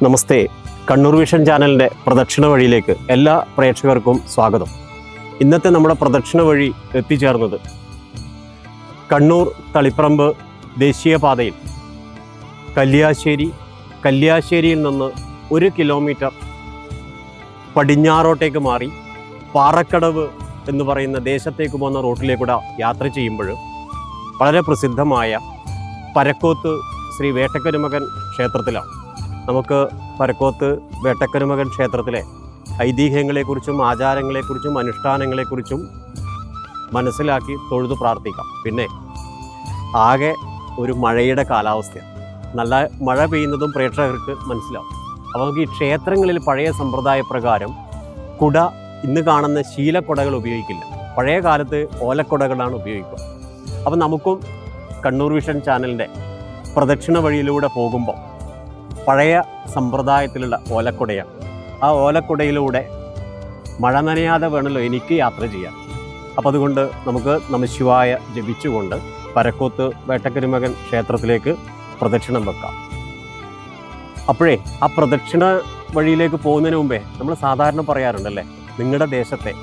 നമസ്തേ. Kannur vision ചാനലിൻ്റെ പ്രദക്ഷിണ വഴിയിലേക്ക് എല്ലാ പ്രേക്ഷകർക്കും സ്വാഗതം. ഇന്നത്തെ നമ്മുടെ പ്രദക്ഷിണ വഴി എത്തിച്ചേർന്നത് കണ്ണൂർ തളിപ്പറമ്പ് ദേശീയപാതയിൽ കല്യാശ്ശേരിയിൽ നിന്ന് 1 കിലോമീറ്റർ പടിഞ്ഞാറോട്ടേക്ക് മാറി പാറക്കടവ് എന്ന് പറയുന്ന ദേശത്തേക്ക് പോകുന്ന റൂട്ടിലേക്കൂടെ യാത്ര ചെയ്യുമ്പോൾ വളരെ പ്രസിദ്ധമായ പരക്കോത്ത് ശ്രീ വേട്ടക്കരുമകൻ ക്ഷേത്രത്തിലാണ്. നമുക്ക് പരക്കോത്ത് വേട്ടക്കരുമകൻ ക്ഷേത്രത്തിലെ ഐതിഹ്യങ്ങളെക്കുറിച്ചും ആചാരങ്ങളെക്കുറിച്ചും അനുഷ്ഠാനങ്ങളെക്കുറിച്ചും മനസ്സിലാക്കി തൊഴുതു പ്രാർത്ഥിക്കാം. പിന്നെ ആകെ ഒരു മഴയുടെ കാലാവസ്ഥയാണ്. നല്ല മഴ പെയ്യുന്നതും പ്രേക്ഷകർക്ക് മനസ്സിലാവും. അപ്പോൾ നമുക്ക് ഈ ക്ഷേത്രങ്ങളിൽ പഴയ സമ്പ്രദായ പ്രകാരം കുട ഇന്ന് കാണുന്ന ശീലക്കുടകൾ ഉപയോഗിക്കില്ല. പഴയ കാലത്ത് ഓലക്കുടകളാണ് ഉപയോഗിക്കുക. അപ്പം നമുക്കും കണ്ണൂർ വിഷൻ ചാനലിൻ്റെ പ്രദക്ഷിണ വഴിയിലൂടെ പോകുമ്പോൾ പഴയ സമ്പ്രദായത്തിലുള്ള ഓലക്കുടയാണ്. ആ ഓലക്കുടയിലൂടെ മഴ നനയാതെ വേണമല്ലോ എനിക്ക് യാത്ര ചെയ്യാൻ. അപ്പം അതുകൊണ്ട് നമുക്ക് നമഃശിവായ ജപിച്ചുകൊണ്ട് പരക്കോത്ത് വേട്ടക്കരുമകൻ ക്ഷേത്രത്തിലേക്ക് പ്രദക്ഷിണം വെക്കാം. അപ്പോഴേ ആ പ്രദക്ഷിണ വഴിയിലേക്ക് പോകുന്നതിന് മുമ്പേ നമ്മൾ സാധാരണ പറയാറുണ്ടല്ലേ, നിങ്ങളുടെ ദേശത്തെ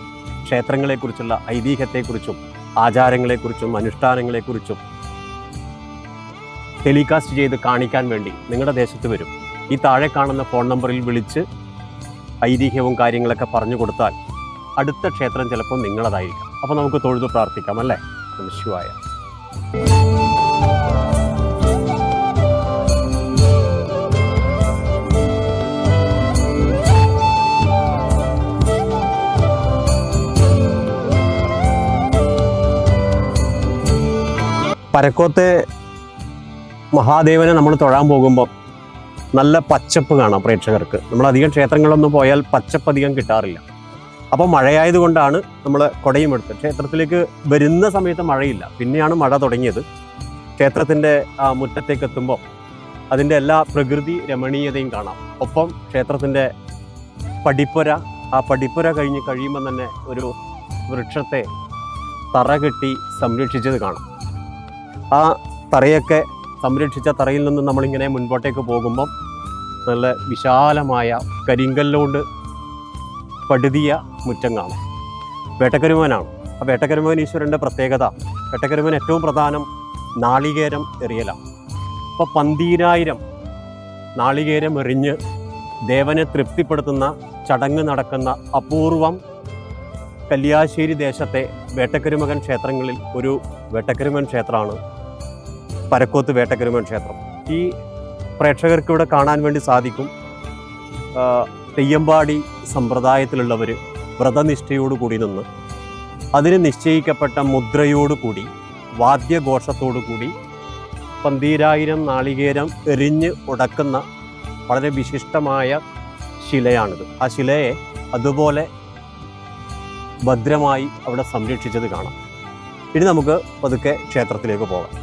ക്ഷേത്രങ്ങളെക്കുറിച്ചുള്ള ഐതിഹ്യത്തെക്കുറിച്ചും ആചാരങ്ങളെക്കുറിച്ചും അനുഷ്ഠാനങ്ങളെക്കുറിച്ചും ടെലികാസ്റ്റ് ചെയ്ത് കാണിക്കാൻ വേണ്ടി നിങ്ങളുടെ ദേശത്ത് വരും. ഈ താഴെ കാണുന്ന ഫോൺ നമ്പറിൽ വിളിച്ച് ഐതിഹ്യവും കാര്യങ്ങളൊക്കെ പറഞ്ഞു കൊടുത്താൽ അടുത്ത ക്ഷേത്രം ചിലപ്പോൾ നിങ്ങളതായിരിക്കും. അപ്പോൾ നമുക്ക് തൊഴുതു പ്രാർത്ഥിക്കാം അല്ലേ. നമഃശിവായ. പരക്കോത്തെ മഹാദേവനെ നമ്മൾ തൊഴാൻ പോകുമ്പോൾ നല്ല പച്ചപ്പ് കാണാം പ്രേക്ഷകർക്ക്. നമ്മളധികം ക്ഷേത്രങ്ങളിലൊന്നും പോയാൽ പച്ചപ്പ് അധികം കിട്ടാറില്ല. അപ്പോൾ മഴയായതുകൊണ്ടാണ് നമ്മൾ കുടയും എടുത്തത്. ക്ഷേത്രത്തിലേക്ക് വരുന്ന സമയത്ത് മഴയില്ല, പിന്നെയാണ് മഴ തുടങ്ങിയത്. ക്ഷേത്രത്തിൻ്റെ മുറ്റത്തേക്ക് എത്തുമ്പോൾ അതിൻ്റെ എല്ലാ പ്രകൃതി രമണീയതയും കാണാം. ഒപ്പം ക്ഷേത്രത്തിൻ്റെ പടിപ്പുര, ആ പടിപ്പുര കഴിയുമ്പോൾ തന്നെ ഒരു വൃക്ഷത്തെ തറ കെട്ടി സംരക്ഷിച്ചത് കാണാം. ആ തറയൊക്കെ സംരക്ഷിച്ച തറയിൽ നിന്ന് നമ്മളിങ്ങനെ മുൻപോട്ടേക്ക് പോകുമ്പം നല്ല വിശാലമായ കരിങ്കല്ലുകൊണ്ട് പടുതിയ മുറ്റം കാണാം. വേട്ടക്കരുമകനാണ്. ആ വേട്ടക്കരുമകൻ ഈശ്വരൻ്റെ പ്രത്യേകത, വേട്ടക്കരുമകൻ ഏറ്റവും പ്രധാനം നാളികേരം എറിയലാണ്. അപ്പോൾ 12,000 നാളികേരം എറിഞ്ഞ് ദേവനെ തൃപ്തിപ്പെടുത്തുന്ന ചടങ്ങ് നടക്കുന്ന അപൂർവം കല്യാശ്ശേരി ദേശത്തെ വേട്ടക്കരുമകൻ ക്ഷേത്രങ്ങളിൽ ഒരു വേട്ടക്കരുമകൻ ക്ഷേത്രമാണ് പരക്കോത്ത് വേട്ടക്കരുമകൻ ക്ഷേത്രം. ഈ പ്രേക്ഷകർക്ക് ഇവിടെ കാണാൻ വേണ്ടി സാധിക്കും. തെയ്യമ്പാടി സമ്പ്രദായത്തിലുള്ളവർ വ്രതനിഷ്ഠയോടുകൂടി നിന്ന് അതിന് നിശ്ചയിക്കപ്പെട്ട മുദ്രയോടുകൂടി വാദ്യഘോഷത്തോടുകൂടി 12,000 നാളികേരം എറിഞ്ഞ് ഉടക്കുന്ന വളരെ വിശിഷ്ടമായ ശിലയാണിത്. ആ ശിലയെ അതുപോലെ ഭദ്രമായി അവിടെ സംരക്ഷിച്ചത് കാണാം. ഇനി നമുക്ക് പതുക്കെ ക്ഷേത്രത്തിലേക്ക് പോകാം.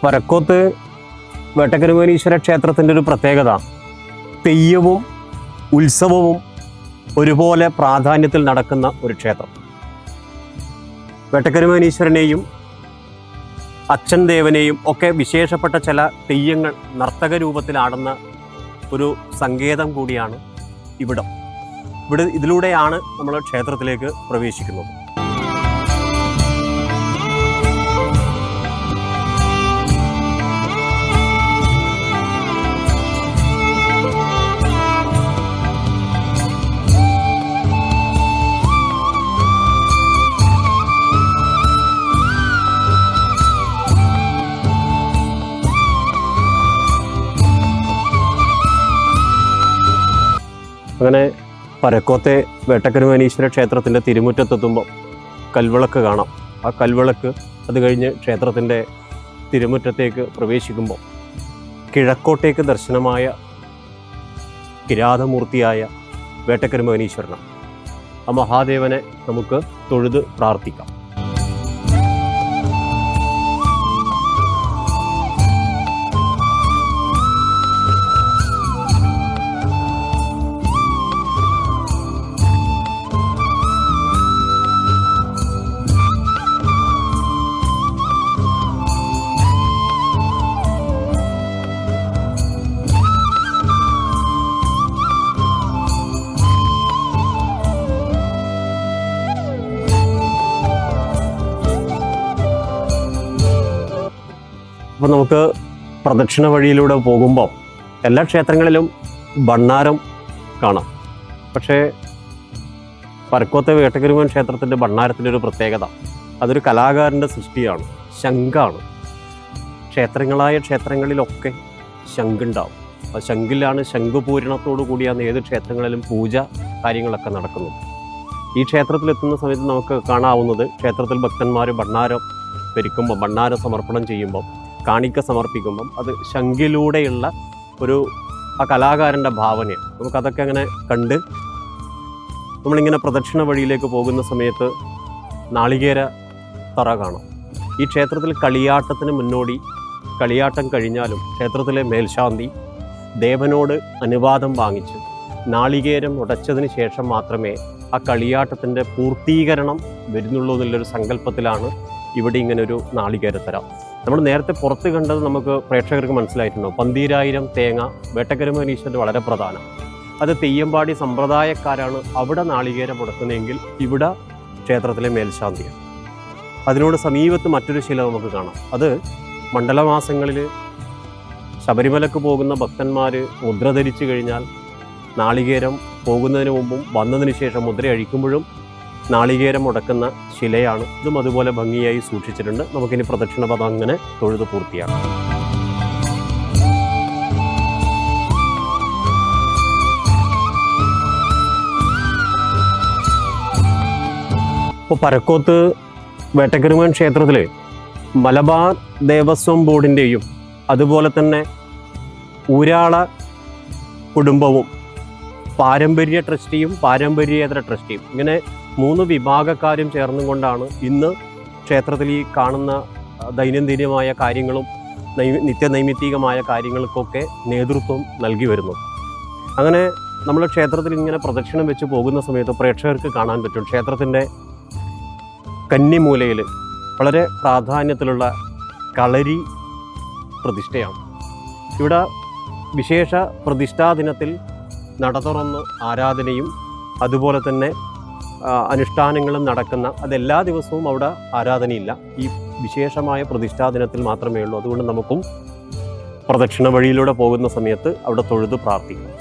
പരക്കോത്ത് വേട്ടക്കരുമകനീശ്വര ക്ഷേത്രത്തിൻ്റെ ഒരു പ്രത്യേകത, തെയ്യവും ഉത്സവവും ഒരുപോലെ പ്രാധാന്യത്തിൽ നടക്കുന്ന ഒരു ക്ഷേത്രം. വേട്ടക്കരുമകനീശ്വരനെയും അച്ഛൻ ദേവനെയും ഒക്കെ വിശേഷപ്പെട്ട ചില തെയ്യങ്ങൾ നർത്തക രൂപത്തിലാടുന്ന ഒരു സങ്കേതം കൂടിയാണ് ഇവിടം. ഇതിലൂടെയാണ് നമ്മൾ ക്ഷേത്രത്തിലേക്ക് പ്രവേശിക്കുന്നത്. അങ്ങനെ പരക്കോത്തെ വേട്ടക്കരുമകനീശ്വര ക്ഷേത്രത്തിൻ്റെ തിരുമുറ്റത്തെത്തുമ്പോൾ കൽവിളക്ക് കാണാം. ആ കൽവിളക്ക് അത് കഴിഞ്ഞ് ക്ഷേത്രത്തിൻ്റെ തിരുമുറ്റത്തേക്ക് പ്രവേശിക്കുമ്പോൾ കിഴക്കോട്ടേക്ക് ദർശനമായ കിരാതമൂർത്തിയായ വേട്ടക്കരുമകനീശ്വരനാണ്. ആ മഹാദേവനെ നമുക്ക് തൊഴുത് പ്രാർത്ഥിക്കാം. അപ്പോൾ നമുക്ക് പ്രദക്ഷിണ വഴിയിലൂടെ പോകുമ്പോൾ എല്ലാ ക്ഷേത്രങ്ങളിലും ഭണ്ണാരം കാണാം. പക്ഷേ പരക്കോത്തെ വേട്ടക്കരുമൻ ക്ഷേത്രത്തിൻ്റെ ഭണ്ണാരത്തിൻ്റെ ഒരു പ്രത്യേകത, അതൊരു കലാകാരൻ്റെ സൃഷ്ടിയാണ്. ശംഖാണ്. ക്ഷേത്രങ്ങളിലൊക്കെ ശംഖുണ്ടാവും. ആ ശംഖിലാണ്, ശംഖുപൂരണത്തോടു കൂടിയാണ് ഏത് ക്ഷേത്രങ്ങളിലും പൂജ കാര്യങ്ങളൊക്കെ നടക്കുന്നത്. ഈ ക്ഷേത്രത്തിലെത്തുന്ന സമയത്ത് നമുക്ക് കാണാവുന്നത്, ക്ഷേത്രത്തിൽ ഭക്തന്മാർ ഭണ്ണാരം പെരുക്കുമ്പോൾ, ഭണ്ണാരം സമർപ്പണം ചെയ്യുമ്പം, കാണിക്ക സമർപ്പിക്കുമ്പം അത് ശംഖിലൂടെയുള്ള ആ കലാകാരൻ്റെ ഭാവനയാണ്. നമുക്കതൊക്കെ അങ്ങനെ കണ്ട് നമ്മളിങ്ങനെ പ്രദക്ഷിണ വഴിയിലേക്ക് പോകുന്ന സമയത്ത് നാളികേര തറ കാണാം. ഈ ക്ഷേത്രത്തിൽ കളിയാട്ടത്തിന് മുന്നോടി, കളിയാട്ടം കഴിഞ്ഞാലും ക്ഷേത്രത്തിലെ മേൽശാന്തി ദേവനോട് അനുവാദം വാങ്ങിച്ച് നാളികേരം ഉടച്ചതിന് ശേഷം മാത്രമേ ആ കളിയാട്ടത്തിൻ്റെ പൂർത്തീകരണം വരുന്നുള്ളൂ എന്നുള്ളൊരു സങ്കല്പത്തിലാണ് ഇവിടെ ഇങ്ങനൊരു നാളികേരത്തറ. നമ്മൾ നേരത്തെ പുറത്ത് കണ്ടത് നമുക്ക് പ്രേക്ഷകർക്ക് മനസ്സിലായിട്ടുണ്ടോ? 12,000 തേങ്ങ വേട്ടക്കരുമൻ ഈശ്വരന് വളരെ പ്രധാനം. അത് തെയ്യമ്പാടി സമ്പ്രദായക്കാരാണ് അവിടെ നാളികേരം മുടക്കുന്നതെങ്കിൽ ഇവിടെ ക്ഷേത്രത്തിലെ മേൽശാന്തിയാണ്. അതിനോട് സമീപത്ത് മറ്റൊരു ശില നമുക്ക് കാണാം. അത് മണ്ഡലമാസങ്ങളിൽ ശബരിമലക്ക് പോകുന്ന ഭക്തന്മാർ മുദ്ര ധരിച്ചു കഴിഞ്ഞാൽ നാളികേരം പോകുന്നതിന് മുമ്പും വന്നതിന് ശേഷം മുദ്ര അഴിക്കുമ്പോഴും നാളികേരം മുടക്കുന്ന ശിലയാണ്. ഇതും അതുപോലെ ഭംഗിയായി സൂക്ഷിച്ചിട്ടുണ്ട്. നമുക്കിനി പ്രദക്ഷിണ പദം അങ്ങനെ തൊഴുത് പൂർത്തിയാക്കാം. ഇപ്പോൾ പരക്കോത്ത് വേട്ടക്കരുമൻ ക്ഷേത്രത്തിൽ മലബാർ ദേവസ്വം ബോർഡിൻ്റെയും അതുപോലെ തന്നെ ഊരാള കുടുംബവും പാരമ്പര്യ ട്രസ്റ്റിയും പാരമ്പര്യേതര ട്രസ്റ്റിയും ഇങ്ങനെ 3 വിഭാഗക്കാരും ചേർന്നുകൊണ്ടാണ് ഇന്ന് ക്ഷേത്രത്തിൽ ഈ കാണുന്ന ദൈനംദിനമായ കാര്യങ്ങളും നിത്യനൈമിത്തികമായ കാര്യങ്ങൾക്കൊക്കെ നേതൃത്വം നൽകി വരുന്നു. അങ്ങനെ നമ്മൾ ക്ഷേത്രത്തിൽ ഇങ്ങനെ പ്രദക്ഷിണം വെച്ച് പോകുന്ന സമയത്ത് പ്രേക്ഷകർക്ക് കാണാൻ പറ്റും, ക്ഷേത്രത്തിൻ്റെ കന്നിമൂലയിൽ വളരെ പ്രാധാന്യത്തിലുള്ള കളരി പ്രതിഷ്ഠയാണ്. ഇവിടെ വിശേഷ പ്രതിഷ്ഠാ ദിനത്തിൽ നട തുറന്ന് ആരാധനയും അതുപോലെ തന്നെ അനുഷ്ഠാനങ്ങളും നടക്കുന്ന, അതെല്ലാ ദിവസവും അവിടെ ആരാധനയില്ല. ഈ വിശേഷമായ പ്രതിഷ്ഠാ ദിനത്തിൽ മാത്രമേ ഉള്ളൂ. അതുകൊണ്ട് നമുക്കും പ്രദക്ഷിണ വഴിയിലൂടെ പോകുന്ന സമയത്ത് അവിടെ തൊഴുത് പ്രാർത്ഥിക്കാം.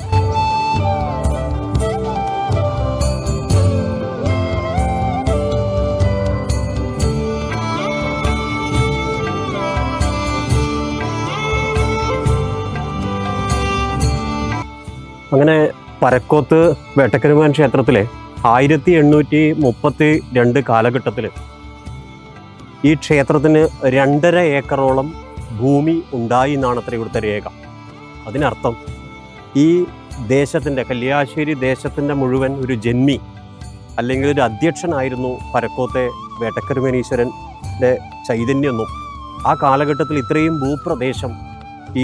അങ്ങനെ പരക്കോത്ത് വേട്ടക്കരുമൻ ക്ഷേത്രത്തിലെ 1832 കാലഘട്ടത്തിൽ ഈ ക്ഷേത്രത്തിന് 2.5 ഏക്കറോളം ഭൂമി ഉണ്ടായി എന്നാണ് അത്ര ഇവിടുത്തെ രേഖ. അതിനർത്ഥം ഈ ദേശത്തിൻ്റെ, കല്യാശ്ശേരി ദേശത്തിൻ്റെ മുഴുവൻ ഒരു ജന്മി അല്ലെങ്കിൽ ഒരു അധ്യക്ഷനായിരുന്നു പരക്കോത്തെ വേട്ടക്കരുമനീശ്വരൻ്റെ ചൈതന്യമൊന്നും. ആ കാലഘട്ടത്തിൽ ഇത്രയും ഭൂപ്രദേശം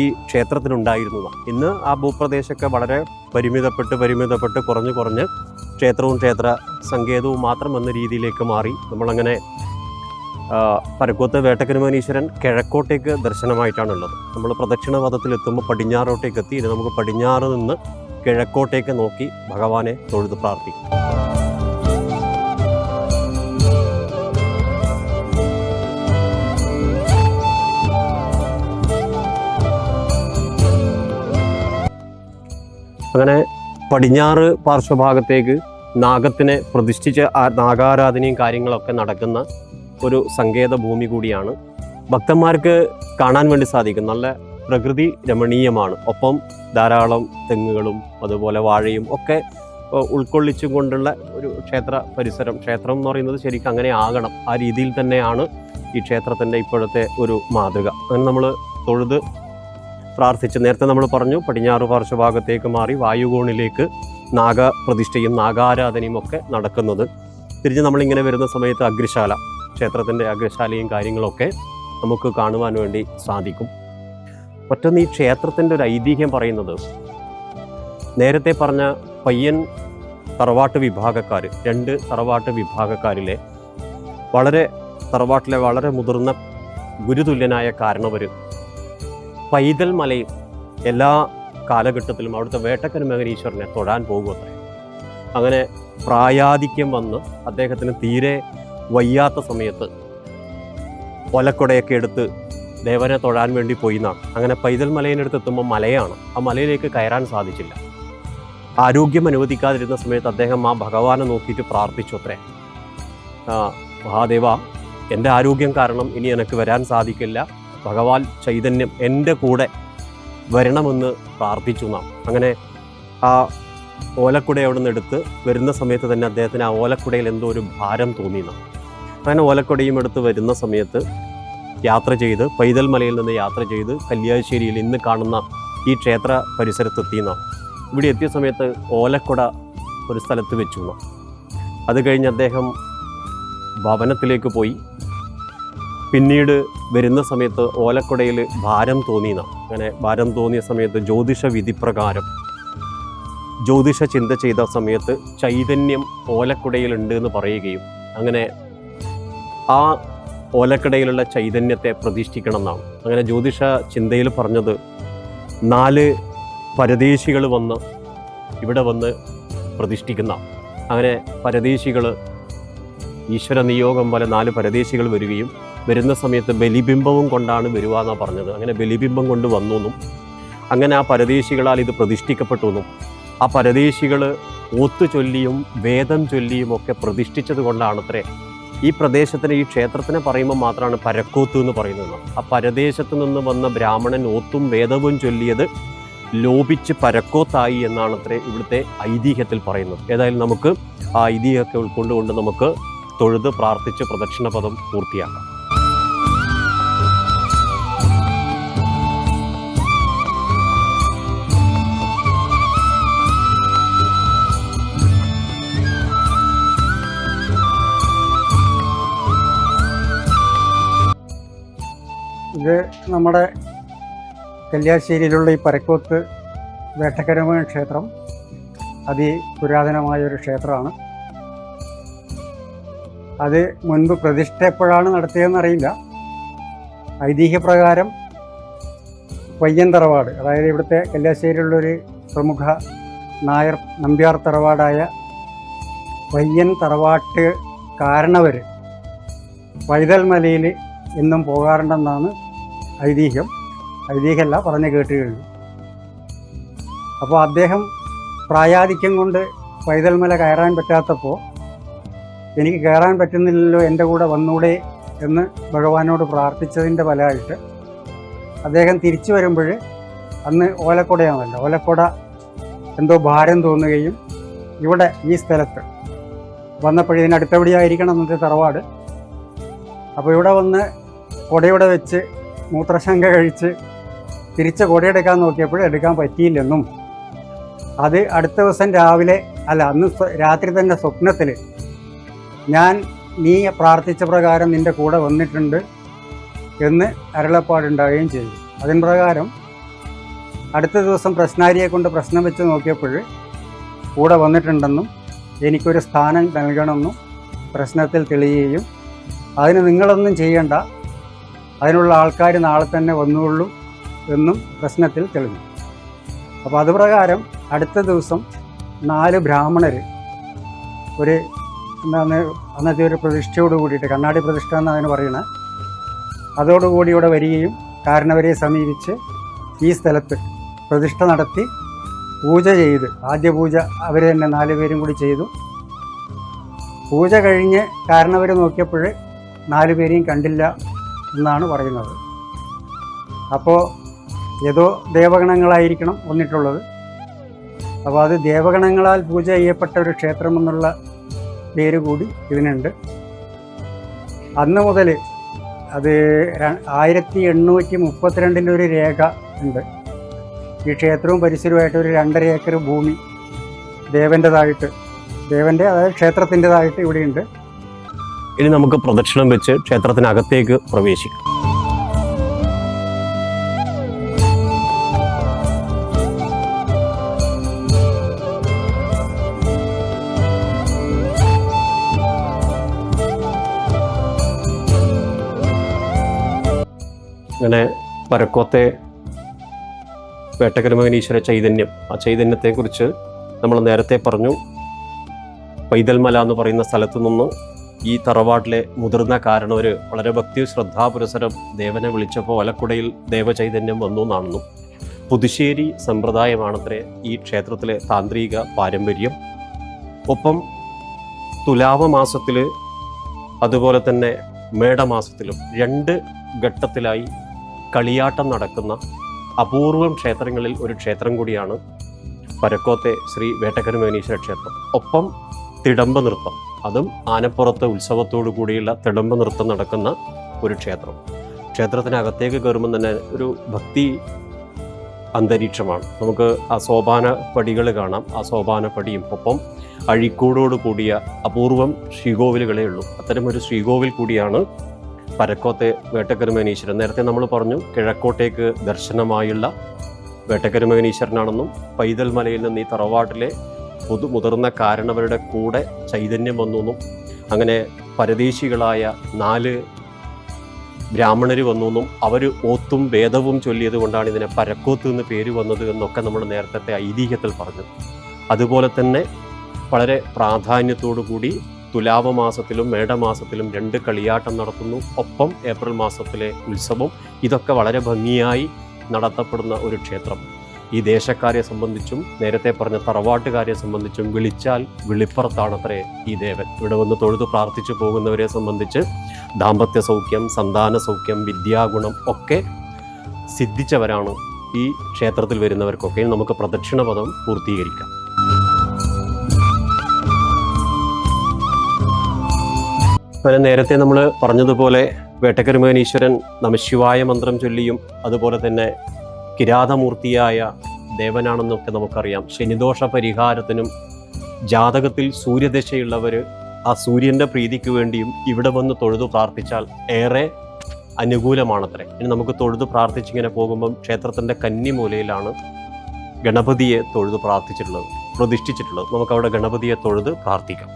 ഈ ക്ഷേത്രത്തിനുണ്ടായിരുന്നതാണ്. ഇന്ന് ആ ഭൂപ്രദേശമൊക്കെ വളരെ പരിമിതപ്പെട്ട് കുറഞ്ഞ് ക്ഷേത്രവും ക്ഷേത്ര സങ്കേതവും മാത്രം എന്ന രീതിയിലേക്ക് മാറി. നമ്മളങ്ങനെ പരക്കോത്ത് വേട്ടക്കരുമനീശ്വരൻ കിഴക്കോട്ടേക്ക് ദർശനമായിട്ടാണുള്ളത്. നമ്മൾ പ്രദക്ഷിണ പദത്തിലെത്തുമ്പോൾ പടിഞ്ഞാറോട്ടേക്ക് എത്തി. ഇനി നമുക്ക് പടിഞ്ഞാറ് നിന്ന് കിഴക്കോട്ടേക്ക് നോക്കി ഭഗവാനെ തൊഴുത് പ്രാർത്ഥിക്കും. അങ്ങനെ പടിഞ്ഞാറ് പാർശ്വഭാഗത്തേക്ക് നാഗത്തിനെ പ്രതിഷ്ഠിച്ച് നാഗാരാധനയും കാര്യങ്ങളൊക്കെ നടക്കുന്ന ഒരു സങ്കേത ഭൂമി കൂടിയാണ്. ഭക്തന്മാർക്ക് കാണാൻ വേണ്ടി സാധിക്കും. നല്ല പ്രകൃതി രമണീയമാണ്. ഒപ്പം ധാരാളം തെങ്ങുകളും അതുപോലെ വാഴയും ഒക്കെ ഉൾക്കൊള്ളിച്ചും കൊണ്ടുള്ള ഒരു ക്ഷേത്ര പരിസരം. ക്ഷേത്രം എന്ന് പറയുന്നത് ശരിക്കും അങ്ങനെ ആകണം. ആ രീതിയിൽ തന്നെയാണ് ഈ ക്ഷേത്രത്തിൻ്റെ ഇപ്പോഴത്തെ ഒരു മാതൃക. അങ്ങനെ നമ്മൾ തൊഴുത് പ്രാർത്ഥിച്ച്, നേരത്തെ നമ്മൾ പറഞ്ഞു പടിഞ്ഞാറ് പാർശ്വഭാഗത്തേക്ക് മാറി വായുകോണിലേക്ക് നാഗപ്രതിഷ്ഠയും നാഗാരാധനയും ഒക്കെ നടക്കുന്നത്. തിരിഞ്ഞ് നമ്മളിങ്ങനെ വരുന്ന സമയത്ത് അഗ്രശാല, ക്ഷേത്രത്തിൻ്റെ അഗ്രശാലയും കാര്യങ്ങളൊക്കെ നമുക്ക് കാണുവാൻ വേണ്ടി സാധിക്കും. മറ്റൊന്ന്, ഈ ക്ഷേത്രത്തിൻ്റെ ഒരു ഐതിഹ്യം പറയുന്നത്, നേരത്തെ പറഞ്ഞ പയ്യൻ തറവാട്ട് വിഭാഗക്കാർ, 2 തറവാട്ട് വിഭാഗക്കാരിലെ തറവാട്ടിലെ വളരെ മുതിർന്ന ഗുരുതുല്യനായ കാരണവർ പൈതൽ മലയിൽ എല്ലാ കാലഘട്ടത്തിലും അവിടുത്തെ വേട്ടക്കരുമനീശ്വരനെ തൊഴാൻ പോകുമത്രേ. അങ്ങനെ പ്രായാധിക്യം വന്ന് അദ്ദേഹത്തിന് തീരെ വയ്യാത്ത സമയത്ത് ഒലക്കൊടയൊക്കെ എടുത്ത് ദേവനെ തൊഴാൻ വേണ്ടി പോയി എന്നാണ്. അങ്ങനെ പൈതൽ മലയിനടുത്ത് എത്തുമ്പോൾ മലയാണ്. ആ മലയിലേക്ക് കയറാൻ സാധിച്ചില്ല. ആരോഗ്യം അനുവദിക്കാതിരുന്ന സമയത്ത് അദ്ദേഹം ആ ഭഗവാനെ നോക്കിയിട്ട് പ്രാർത്ഥിച്ചു അത്രേ, മഹാദേവ, എൻ്റെ ആരോഗ്യം കാരണം ഇനി എനിക്ക് വരാൻ സാധിക്കില്ല, ഭഗവാൻ ചൈതന്യം എൻ്റെ കൂടെ വരണമെന്ന് പ്രാർത്ഥിച്ചു എന്നാണ്. അങ്ങനെ ആ ഓലക്കുട അവിടെ നിന്ന് എടുത്ത് വരുന്ന സമയത്ത് തന്നെ അദ്ദേഹത്തിന് ആ ഓലക്കുടയിൽ എന്തോ ഒരു ഭാരം തോന്നിയെന്നാണ്. അങ്ങനെ ഓലക്കുടയും എടുത്ത് വരുന്ന സമയത്ത് യാത്ര ചെയ്ത് പൈതൽ മലയിൽ നിന്ന് യാത്ര ചെയ്ത് കല്യാശ്ശേരിയിൽ ഇന്ന് കാണുന്ന ഈ ക്ഷേത്ര പരിസരത്തെത്തിയെന്നാണ്. ഇവിടെ എത്തിയ സമയത്ത് ഓലക്കുട ഒരു സ്ഥലത്ത് വെച്ചു എന്നാണ്. അത് കഴിഞ്ഞ് അദ്ദേഹം ഭവനത്തിലേക്ക് പോയി. പിന്നീട് വരുന്ന സമയത്ത് ഓലക്കുടയിൽ ഭാരം തോന്നിയെന്നാണ്. അങ്ങനെ ഭാരം തോന്നിയ സമയത്ത് ജ്യോതിഷ വിധിപ്രകാരം ജ്യോതിഷ ചിന്ത ചെയ്ത സമയത്ത് ചൈതന്യം ഓലക്കുടയിലുണ്ട് എന്ന് പറയുകയും അങ്ങനെ ആ ഓലക്കുടയിലുള്ള ചൈതന്യത്തെ പ്രതിഷ്ഠിക്കണം എന്നാണ്. അങ്ങനെ ജ്യോതിഷ ചിന്തയിൽ പറഞ്ഞത് 4 പരദേശികൾ വന്ന് ഇവിടെ വന്ന് പ്രതിഷ്ഠിക്കുന്ന, അങ്ങനെ പരദേശികൾ ഈശ്വര നിയോഗം പോലെ 4 പരദേശികൾ വരികയും വരുന്ന സമയത്ത് ബലിബിംബവും കൊണ്ടാണ് വരുക എന്നാണ് പറഞ്ഞത്. അങ്ങനെ ബലിബിംബം കൊണ്ട് വന്നു എന്നും അങ്ങനെ ആ പരദേശികളാൽ ഇത് പ്രതിഷ്ഠിക്കപ്പെട്ടു എന്നും ആ പരദേശികൾ ഓത്തു ചൊല്ലിയും വേദം ചൊല്ലിയും ഒക്കെ പ്രതിഷ്ഠിച്ചത് കൊണ്ടാണത്രേ ഈ പ്രദേശത്തിന്, ഈ ക്ഷേത്രത്തിനെ പറയുമ്പോൾ മാത്രമാണ് പരക്കോത്ത് എന്ന് പറയുന്നത്. ആ പരദേശത്ത് നിന്ന് വന്ന ബ്രാഹ്മണൻ ഓത്തും വേദവും ചൊല്ലിയത് ലോപിച്ച് പരക്കോത്തായി എന്നാണത്രേ ഇവിടുത്തെ ഐതിഹ്യത്തിൽ പറയുന്നത്. ഏതായാലും നമുക്ക് ആ ഐതിഹ്യമൊക്കെ ഉൾക്കൊണ്ടുകൊണ്ട് നമുക്ക് തൊഴുത് പ്രാർത്ഥിച്ച് പ്രദക്ഷിണപദം പൂർത്തിയാക്കാം. ഇത് നമ്മുടെ കല്യാശ്ശേരിയിലുള്ള ഈ പരക്കോത്ത് വേട്ടക്കരമൻ ക്ഷേത്രം അതിപുരാതനമായൊരു ക്ഷേത്രമാണ്. അത് മുൻപ് പ്രതിഷ്ഠ എപ്പോഴാണ് നടത്തിയതെന്നറിയില്ല. ഐതിഹ്യപ്രകാരം വയ്യൻ തറവാട്, അതായത് ഇവിടുത്തെ കല്യാശ്ശേരിയിലുള്ളൊരു പ്രമുഖ നായർ നമ്പ്യാർ തറവാടായ വയ്യൻ തറവാട്ട് കാരണവർ പൈതൽ മലയിൽ എന്നും പോകാറുണ്ടെന്നാണ് ഐതിഹ്യമല്ല പറഞ്ഞ് കേട്ട് കഴിഞ്ഞു. അപ്പോൾ അദ്ദേഹം പ്രായാധിക്യം കൊണ്ട് പൈതൽ മല കയറാൻ പറ്റാത്തപ്പോൾ എനിക്ക് കയറാൻ പറ്റുന്നില്ലല്ലോ, എൻ്റെ കൂടെ വന്നൂടെ എന്ന് ഭഗവാനോട് പ്രാർത്ഥിച്ചതിൻ്റെ ഫലമായിട്ട് അദ്ദേഹം തിരിച്ചു വരുമ്പോൾ, അന്ന് ഓലക്കുടയാണല്ലോ, ഓലക്കുട എന്തോ ഭാരം തോന്നുകയും ഇവിടെ ഈ സ്ഥലത്ത് വന്നപ്പോൾ ഇതിനടുത്തവിടെയായിരിക്കണം എന്നത്തെ തറവാട്. അപ്പോൾ ഇവിടെ വന്ന് കുടയുടെ വെച്ച് മൂത്രശങ്ക കഴിച്ച് തിരിച്ച് കുടയെടുക്കാൻ നോക്കിയപ്പോൾ എടുക്കാൻ പറ്റിയില്ലെന്നും അത് അടുത്ത ദിവസം രാവിലെ അന്ന് രാത്രി തന്നെ സ്വപ്നത്തിൽ നീ പ്രാർത്ഥിച്ച പ്രകാരം നിൻ്റെ കൂടെ വന്നിട്ടുണ്ട് എന്ന് അരുളപ്പാടുണ്ടാവുകയും ചെയ്തു. അതിൻ പ്രകാരം അടുത്ത ദിവസം പ്രശ്നാരിയെ കൊണ്ട് പ്രശ്നം വെച്ച് നോക്കിയപ്പോൾ കൂടെ വന്നിട്ടുണ്ടെന്നും എനിക്കൊരു സ്ഥാനം നൽകണമെന്നും പ്രശ്നത്തിൽ തെളിയുകയും അതിന് നിങ്ങളൊന്നും ചെയ്യണ്ട, അതിനുള്ള ആൾക്കാർ നാളെ തന്നെ വന്നുകൊള്ളും എന്നും പ്രശ്നത്തിൽ തെളിഞ്ഞു. അപ്പോൾ അതുപ്രകാരം അടുത്ത ദിവസം 4 ബ്രാഹ്മണർ അന്നത്തെ ഒരു പ്രതിഷ്ഠയോട് കൂടിയിട്ട്, കണ്ണാടി പ്രതിഷ്ഠ എന്ന് അതിന് പറയണത്, അതോടുകൂടി ഇവിടെ വരികയും കാരണവരെ സമീപിച്ച് ഈ സ്ഥലത്ത് പ്രതിഷ്ഠ നടത്തി പൂജ ചെയ്ത്, ആദ്യ പൂജ അവർ തന്നെ 4 പേരും കൂടി ചെയ്തു. പൂജ കഴിഞ്ഞ് കാരണവർ നോക്കിയപ്പോൾ 4 പേരെയും കണ്ടില്ല എന്നാണ് പറയുന്നത്. അപ്പോൾ ഏതോ ദേവഗണങ്ങളായിരിക്കണം വന്നിട്ടുള്ളത്. അപ്പോൾ അത് ദേവഗണങ്ങളാൽ പൂജ ചെയ്യപ്പെട്ട ഒരു ക്ഷേത്രം എന്നുള്ള പേര് കൂടി ഇതിനുണ്ട്. അന്ന് മുതൽ അത് 1832 ഒരു രേഖ ഉണ്ട്. ഈ ക്ഷേത്രവും പരിസരവുമായിട്ട് ഒരു 2.5 ഏക്കർ ഭൂമി ദേവൻ്റെ അതായത് ക്ഷേത്രത്തിൻ്റെതായിട്ട് ഇവിടെയുണ്ട്. ഇനി നമുക്ക് പ്രദക്ഷിണം വെച്ച് ക്ഷേത്രത്തിനകത്തേക്ക് പ്രവേശിക്കാം. അങ്ങനെ പരക്കോത്തെ വേട്ടക്കരമകനീശ്വര ചൈതന്യം, ആ ചൈതന്യത്തെക്കുറിച്ച് നമ്മൾ നേരത്തെ പറഞ്ഞു. പൈതൽമല എന്ന് പറയുന്ന സ്ഥലത്തു നിന്ന് ഈ തറവാട്ടിലെ മുതിർന്ന കാരണവർ വളരെ ഭക്തി ശ്രദ്ധാപുരസരം ദേവനെ വിളിച്ചപ്പോൾ വലക്കുടയിൽ ദേവചൈതന്യം വന്നു എന്നാണെന്നും പുതുശ്ശേരി സമ്പ്രദായമാണത്രേ ഈ ക്ഷേത്രത്തിലെ താന്ത്രിക പാരമ്പര്യം. ഒപ്പം തുലാവ മാസത്തിൽ അതുപോലെ തന്നെ മേടമാസത്തിലും 2 ഘട്ടത്തിലായി കളിയാട്ടം നടക്കുന്ന അപൂർവം ക്ഷേത്രങ്ങളിൽ ഒരു ക്ഷേത്രം കൂടിയാണ് പരക്കോത്തെ ശ്രീ വേട്ടക്കരമേനീശ്വര ക്ഷേത്രം. ഒപ്പം തിടമ്പ നൃത്തം, അതും ആനപ്പുറത്ത് ഉത്സവത്തോടു കൂടിയുള്ള തിടമ്പ നൃത്തം നടക്കുന്ന ഒരു ക്ഷേത്രം. ക്ഷേത്രത്തിനകത്തേക്ക് കയറുമ്പോൾ തന്നെ ഒരു ഭക്തി അന്തരീക്ഷമാണ്. നമുക്ക് ആ സോപാന പടികൾ കാണാം. ആ സോപാന പടിയും ഒപ്പം അഴിക്കൂടോട് കൂടിയ അപൂർവം ശ്രീകോവിലുകളേ ഉള്ളൂ. അത്തരമൊരു ശ്രീകോവിൽ കൂടിയാണ് പരക്കോത്തെ വേട്ടക്കരമേനീശ്വരൻ. നേരത്തെ നമ്മൾ പറഞ്ഞു കിഴക്കോട്ടേക്ക് ദർശനമായുള്ള വേട്ടക്കരമേനീശ്വരനാണെന്നും പൈതൽ മലയിൽ നിന്ന് ഈ തറവാട്ടിലെ മുതിർന്ന കാരണവരുടെ കൂടെ ചൈതന്യം വന്നു, അങ്ങനെ പരദേശികളായ 4 ബ്രാഹ്മണർ വന്നു, അവർ ഓത്തും വേദവും ചൊല്ലിയത് കൊണ്ടാണ് ഇതിനെ പരക്കോത്ത് എന്ന് പേര് വന്നത് എന്നൊക്കെ നമ്മൾ നേരത്തെ ഐതിഹ്യത്തിൽ പറഞ്ഞു. അതുപോലെ തന്നെ വളരെ പ്രാധാന്യത്തോടു കൂടി തുലാവ മാസത്തിലും മേടമാസത്തിലും 2 കളിയാട്ടം നടത്തുന്നു. ഒപ്പം ഏപ്രിൽ മാസത്തിലെ ഉത്സവം. ഇതൊക്കെ വളരെ ഭംഗിയായി നടത്തപ്പെടുന്ന ഒരു ക്ഷേത്രം. ഈ ദേശക്കാരെ സംബന്ധിച്ചും നേരത്തെ പറഞ്ഞ തറവാട്ടുകാരെ സംബന്ധിച്ചും വിളിച്ചാൽ വിളിപ്പുറത്താണത്രേ ഈ ദേവൻ. ഇവിടെ വന്ന് തൊഴുതു പ്രാർത്ഥിച്ചു പോകുന്നവരെ സംബന്ധിച്ച് ദാമ്പത്യ സൗഖ്യം, സന്താന സൗഖ്യം, വിദ്യാഗുണം ഒക്കെ സിദ്ധിച്ചവരാണ് ഈ ക്ഷേത്രത്തിൽ വരുന്നവർക്കൊക്കെ. നമുക്ക് പ്രദക്ഷിണപദം പൂർത്തീകരിക്കാം. അങ്ങനെ നേരത്തെ നമ്മൾ പറഞ്ഞതുപോലെ വേട്ടക്കരമേനീശ്വരൻ നമശിവായ മന്ത്രം ചൊല്ലിയും അതുപോലെ തന്നെ കിരാതമൂർത്തിയായ ദേവനാണെന്നൊക്കെ നമുക്കറിയാം. ശനിദോഷ പരിഹാരത്തിനും ജാതകത്തിൽ സൂര്യദശയുള്ളവർ ആ സൂര്യൻ്റെ പ്രീതിക്ക് വേണ്ടിയും ഇവിടെ വന്ന് തൊഴുതു പ്രാർത്ഥിച്ചാൽ ഏറെ അനുകൂലമാണത്രേ. ഇനി നമുക്ക് തൊഴുതു പ്രാർത്ഥിച്ചിങ്ങനെ പോകുമ്പം ക്ഷേത്രത്തിൻ്റെ കന്നിമൂലയിലാണ് ഗണപതിയെ തൊഴുതു പ്രാർത്ഥിച്ചിട്ടുള്ളത്, പ്രതിഷ്ഠിച്ചിട്ടുള്ളത്. നമുക്കവിടെ ഗണപതിയെ തൊഴുത് പ്രാർത്ഥിക്കാം.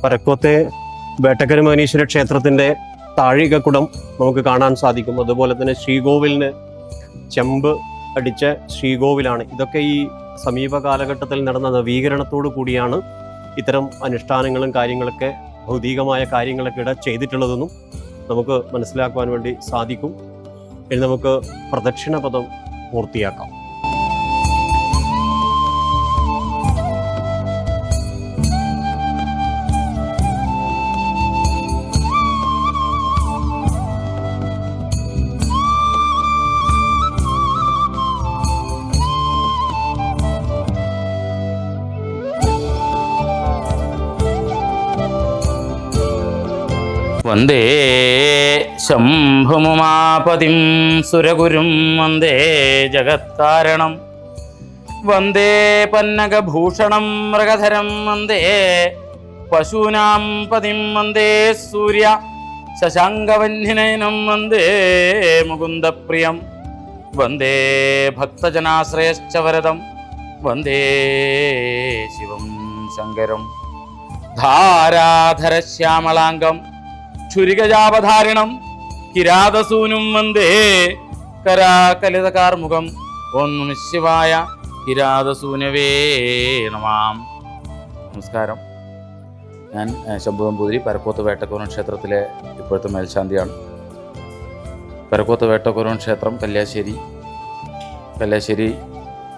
പരക്കോത്തെ വേട്ടക്കരമേനീശ്വര ക്ഷേത്രത്തിൻ്റെ താഴികക്കുടം നമുക്ക് കാണാൻ സാധിക്കും. അതുപോലെ തന്നെ ശ്രീകോവിലിന് ചെമ്പ് അടിച്ച ശ്രീകോവിലാണ്. ഇതൊക്കെ ഈ സമീപ കാലഘട്ടത്തിൽ നടന്ന നവീകരണത്തോടു കൂടിയാണ് ഇത്തരം അനുഷ്ഠാനങ്ങളും കാര്യങ്ങളൊക്കെ ഭൗതികമായ കാര്യങ്ങളൊക്കെ ഇവിടെ ചെയ്തിട്ടുള്ളതെന്നും നമുക്ക് മനസ്സിലാക്കുവാൻ വേണ്ടി സാധിക്കും. ഇനി നമുക്ക് പ്രദക്ഷിണപദം പൂർത്തിയാക്കാം. വന്ദേ ശംഭുമുമാപതിം സുരഗുരും വന്ദേ ജഗത്കാരണം വന്ദേ പന്നഗഭൂഷണം മൃഗധരം വന്ദേ പശൂനാം പതിം വന്ദേ സൂര്യ ശശാങ്കവന്യനയനം വന്ദേ മുകുന്ദപ്രിയം വന്ദേ ഭക്തജനാശ്രയശ്ച വരദം വന്ദേ ശിവം ശങ്കരം ധാരാധരശ്യാമളാംഗം ക്ഷുരികജാപധാരിണം കിരാതസൂനും വന്ദേ കരാകലിതകാർമുഖം. ഓം നമഃ ശിവായ. കിരാതസൂനവേ നമാം. നമസ്കാരം. ഞാൻ ശംഭു നമ്പൂതിരി, പരക്കോത്ത് വേട്ടക്കുറവൻ ക്ഷേത്രത്തിലെ ഇപ്പോഴത്തെ മേൽശാന്തിയാണ്. പരക്കോത്ത് വേട്ടക്കുറവൻ ക്ഷേത്രം കല്യാശ്ശേരി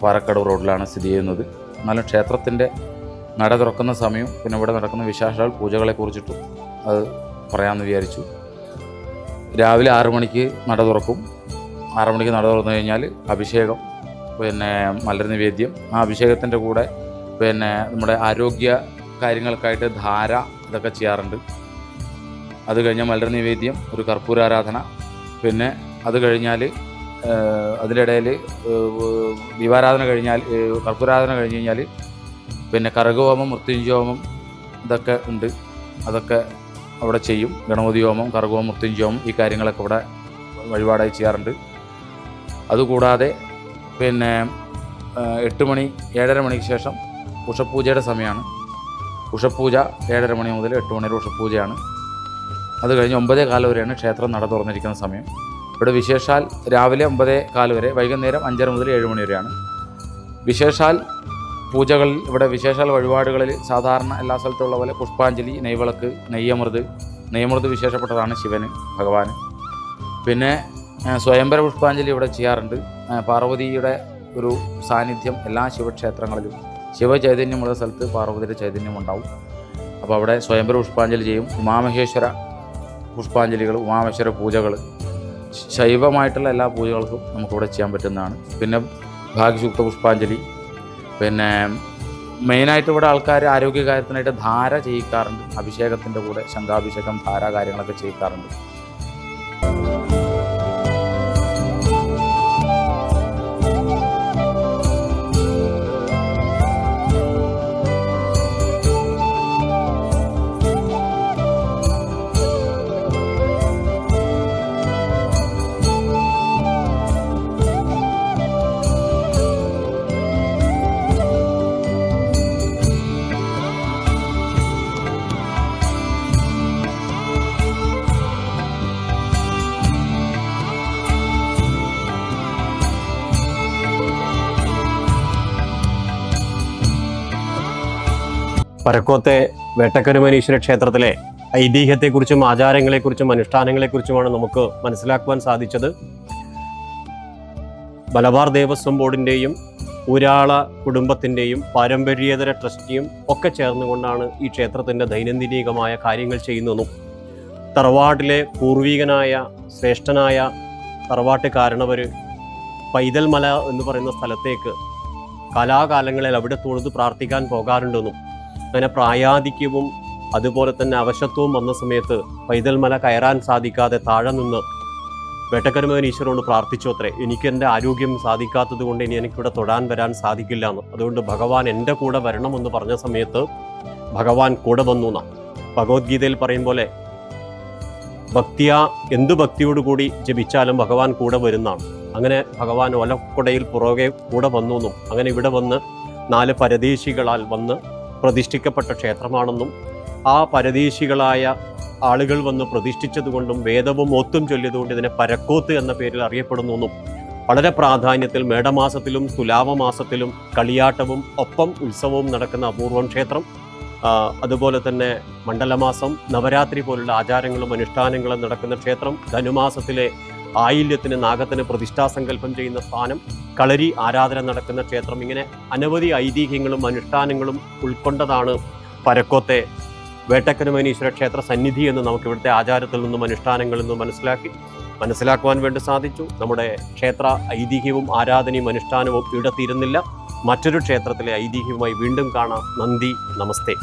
പാറക്കടവ് റോഡിലാണ് സ്ഥിതി ചെയ്യുന്നത്. എന്നാലും ക്ഷേത്രത്തിൻ്റെ നട തുറക്കുന്ന സമയവും പിന്നെ ഇവിടെ നടക്കുന്ന വിശേഷാൽ പൂജകളെ കുറിച്ചിട്ടും അത് പറയാമെന്ന് വിചാരിച്ചു. രാവിലെ 6 മണിക്ക് നട തുറക്കും. 6 മണിക്ക് നട തുറന്നു കഴിഞ്ഞാൽ അഭിഷേകം, പിന്നെ മലർ നിവേദ്യം. ആ അഭിഷേകത്തിൻ്റെ കൂടെ പിന്നെ നമ്മുടെ ആരോഗ്യ കാര്യങ്ങൾക്കായിട്ട് ധാര ഇതൊക്കെ ചെയ്യാറുണ്ട്. അത് കഴിഞ്ഞാൽ മലർ നിവേദ്യം, ഒരു കർപ്പൂരാരാധന, പിന്നെ അത് കഴിഞ്ഞാൽ അതിനിടയിൽ ദീപാരാധന കഴിഞ്ഞാൽ കർപ്പൂരാധന കഴിഞ്ഞ് കഴിഞ്ഞാൽ പിന്നെ കർഗഹോമം, മൃത്യുഞ്ജയോമം ഇതൊക്കെ ഉണ്ട്. അതൊക്കെ അവിടെ ചെയ്യും. ഗണപതി ഹോമം, കർഗഹോമം, മൃത്യുഞ്ജയോമം ഈ കാര്യങ്ങളൊക്കെ ഇവിടെ വഴിപാടായി ചെയ്യാറുണ്ട്. അതുകൂടാതെ പിന്നെ 8 മണി 7:30 മണിക്ക് ശേഷം ഉഷപൂജയുടെ സമയമാണ്. ഉഷപൂജ 7:30 മണി മുതൽ 8 മണി വരെ ഉഷപൂജയാണ്. അത് കഴിഞ്ഞ് 9:15 വരെയാണ് ക്ഷേത്രം നട തുറന്നിരിക്കുന്ന സമയം. ഇവിടെ വിശേഷാൽ രാവിലെ 9:15 വരെ, വൈകുന്നേരം 5:30 മുതൽ 7 മണി വരെയാണ്. വിശേഷാൽ പൂജകളിൽ ഇവിടെ വിശേഷാൽ വഴിപാടുകളിൽ സാധാരണ എല്ലാ സ്ഥലത്തുള്ള പോലെ പുഷ്പാഞ്ജലി, നെയ്വിളക്ക്, നെയ്യമൃത് വിശേഷപ്പെട്ടതാണ് ശിവന്, ഭഗവാന്. പിന്നെ സ്വയംവര പുഷ്പാഞ്ജലി ഇവിടെ ചെയ്യാറുണ്ട്. പാർവതിയുടെ ഒരു സാന്നിധ്യം എല്ലാ ശിവക്ഷേത്രങ്ങളിലും, ശിവചൈതന്യമുള്ള സ്ഥലത്ത് പാർവതിയുടെ ചൈതന്യം ഉണ്ടാവും. അപ്പോൾ അവിടെ സ്വയംവര പുഷ്പാഞ്ജലി ചെയ്യും. ഉമാമഹേശ്വര പുഷ്പാഞ്ജലികൾ, ഉമാമഹേശ്വര പൂജകൾ, ശൈവമായിട്ടുള്ള എല്ലാ പൂജകൾക്കും നമുക്കിവിടെ ചെയ്യാൻ പറ്റുന്നതാണ്. പിന്നെ ഭാഗ്യസൂക്ത പുഷ്പാഞ്ജലി, പിന്നെ മെയിനായിട്ട് ഇവിടെ ആൾക്കാർ ആരോഗ്യകാര്യത്തിനായിട്ട് ധാര ചെയ്യിക്കാറുണ്ട്. അഭിഷേകത്തിൻ്റെ കൂടെ ശംഖാഭിഷേകം, ധാര കാര്യങ്ങളൊക്കെ ചെയ്യിക്കാറുണ്ട്. പരക്കോത്തെ വേട്ടക്കരുമനീശ്വര ക്ഷേത്രത്തിലെ ഐതിഹ്യത്തെക്കുറിച്ചും ആചാരങ്ങളെക്കുറിച്ചും അനുഷ്ഠാനങ്ങളെക്കുറിച്ചുമാണ് നമുക്ക് മനസ്സിലാക്കുവാൻ സാധിച്ചത്. മലബാർ ദേവസ്വം ബോർഡിൻ്റെയും ഊരാള കുടുംബത്തിൻ്റെയും പാരമ്പര്യേതര ട്രസ്റ്റിയും ഒക്കെ ചേർന്നുകൊണ്ടാണ് ഈ ക്ഷേത്രത്തിൻ്റെ ദൈനംദിനികമായ കാര്യങ്ങൾ ചെയ്യുന്നതെന്നും തറവാട്ടിലെ പൂർവികനായ ശ്രേഷ്ഠനായ തറവാട്ട് കാരണവർ പൈതൽമല എന്ന് പറയുന്ന സ്ഥലത്തേക്ക് കാലാകാലങ്ങളിൽ അവിടെ തൊഴുത് പ്രാർത്ഥിക്കാൻ പോകാറുണ്ടെന്നും അങ്ങനെ പ്രായാധിക്യവും അതുപോലെ തന്നെ അവശത്വവും വന്ന സമയത്ത് പൈതൽമല കയറാൻ സാധിക്കാതെ താഴെ നിന്ന് വേട്ടക്കരുമകൻ ഈശ്വരനോട് പ്രാർത്ഥിച്ചു അത്രേ, എനിക്ക് എൻ്റെ ആരോഗ്യം സാധിക്കാത്തത് കൊണ്ട് ഇനി എനിക്കിവിടെ തൊഴാൻ വരാൻ സാധിക്കില്ല എന്ന്. അതുകൊണ്ട് ഭഗവാൻ എൻ്റെ കൂടെ വരണമെന്ന് പറഞ്ഞ സമയത്ത് ഭഗവാൻ കൂടെ വന്നു എന്നാണ് ഭഗവത്ഗീതയിൽ പറയും പോലെ. എന്ത് ഭക്തിയോടുകൂടി ജപിച്ചാലും ഭഗവാൻ കൂടെ വരുന്നതാണ്. അങ്ങനെ ഭഗവാൻ ഒലക്കൊടയിൽ പുറകെ കൂടെ വന്നു എന്നും അങ്ങനെ ഇവിടെ വന്ന് 4 പരദേശികളാൽ വന്ന് പ്രതിഷ്ഠിക്കപ്പെട്ട ക്ഷേത്രമാണെന്നും ആ പരദേശികളായ ആളുകൾ വന്ന് പ്രതിഷ്ഠിച്ചതുകൊണ്ടും വേദവും ഓത്തും ചൊല്ലിയതുകൊണ്ട് ഇതിനെ പരക്കോത്ത് എന്ന പേരിൽ അറിയപ്പെടുന്നു എന്നും വളരെ പ്രാധാന്യത്തിൽ മേടമാസത്തിലും തുലാവമാസത്തിലും കളിയാട്ടവും ഒപ്പം ഉത്സവവും നടക്കുന്ന അപൂർവം ക്ഷേത്രം. അതുപോലെ തന്നെ മണ്ഡലമാസം നവരാത്രി പോലുള്ള ആചാരങ്ങളും അനുഷ്ഠാനങ്ങളും നടക്കുന്ന ക്ഷേത്രം. ധനുമാസത്തിലെ ആയില്യത്തിന് നാഗത്തിന് പ്രതിഷ്ഠാസങ്കല്പം ചെയ്യുന്ന സ്ഥാനം, കളരി ആരാധന നടക്കുന്ന ക്ഷേത്രം. ഇങ്ങനെ അനവധി ഐതിഹ്യങ്ങളും അനുഷ്ഠാനങ്ങളും ഉൾക്കൊണ്ടതാണ് പരക്കോത്തെ വേട്ടക്കരുമനീശ്വര ക്ഷേത്ര സന്നിധി എന്ന് നമുക്ക് ഇവിടുത്തെ ആചാരത്തിൽ നിന്നും അനുഷ്ഠാനങ്ങളിൽ നിന്നും മനസ്സിലാക്കുവാൻ വേണ്ടി സാധിച്ചു. നമ്മുടെ ക്ഷേത്ര ഐതിഹ്യവും ആരാധനയും അനുഷ്ഠാനവും ഇവിടെ തീരുന്നില്ല. മറ്റൊരു ക്ഷേത്രത്തിലെ ഐതിഹ്യവുമായി വീണ്ടും കാണാം. നന്ദി, നമസ്തേ.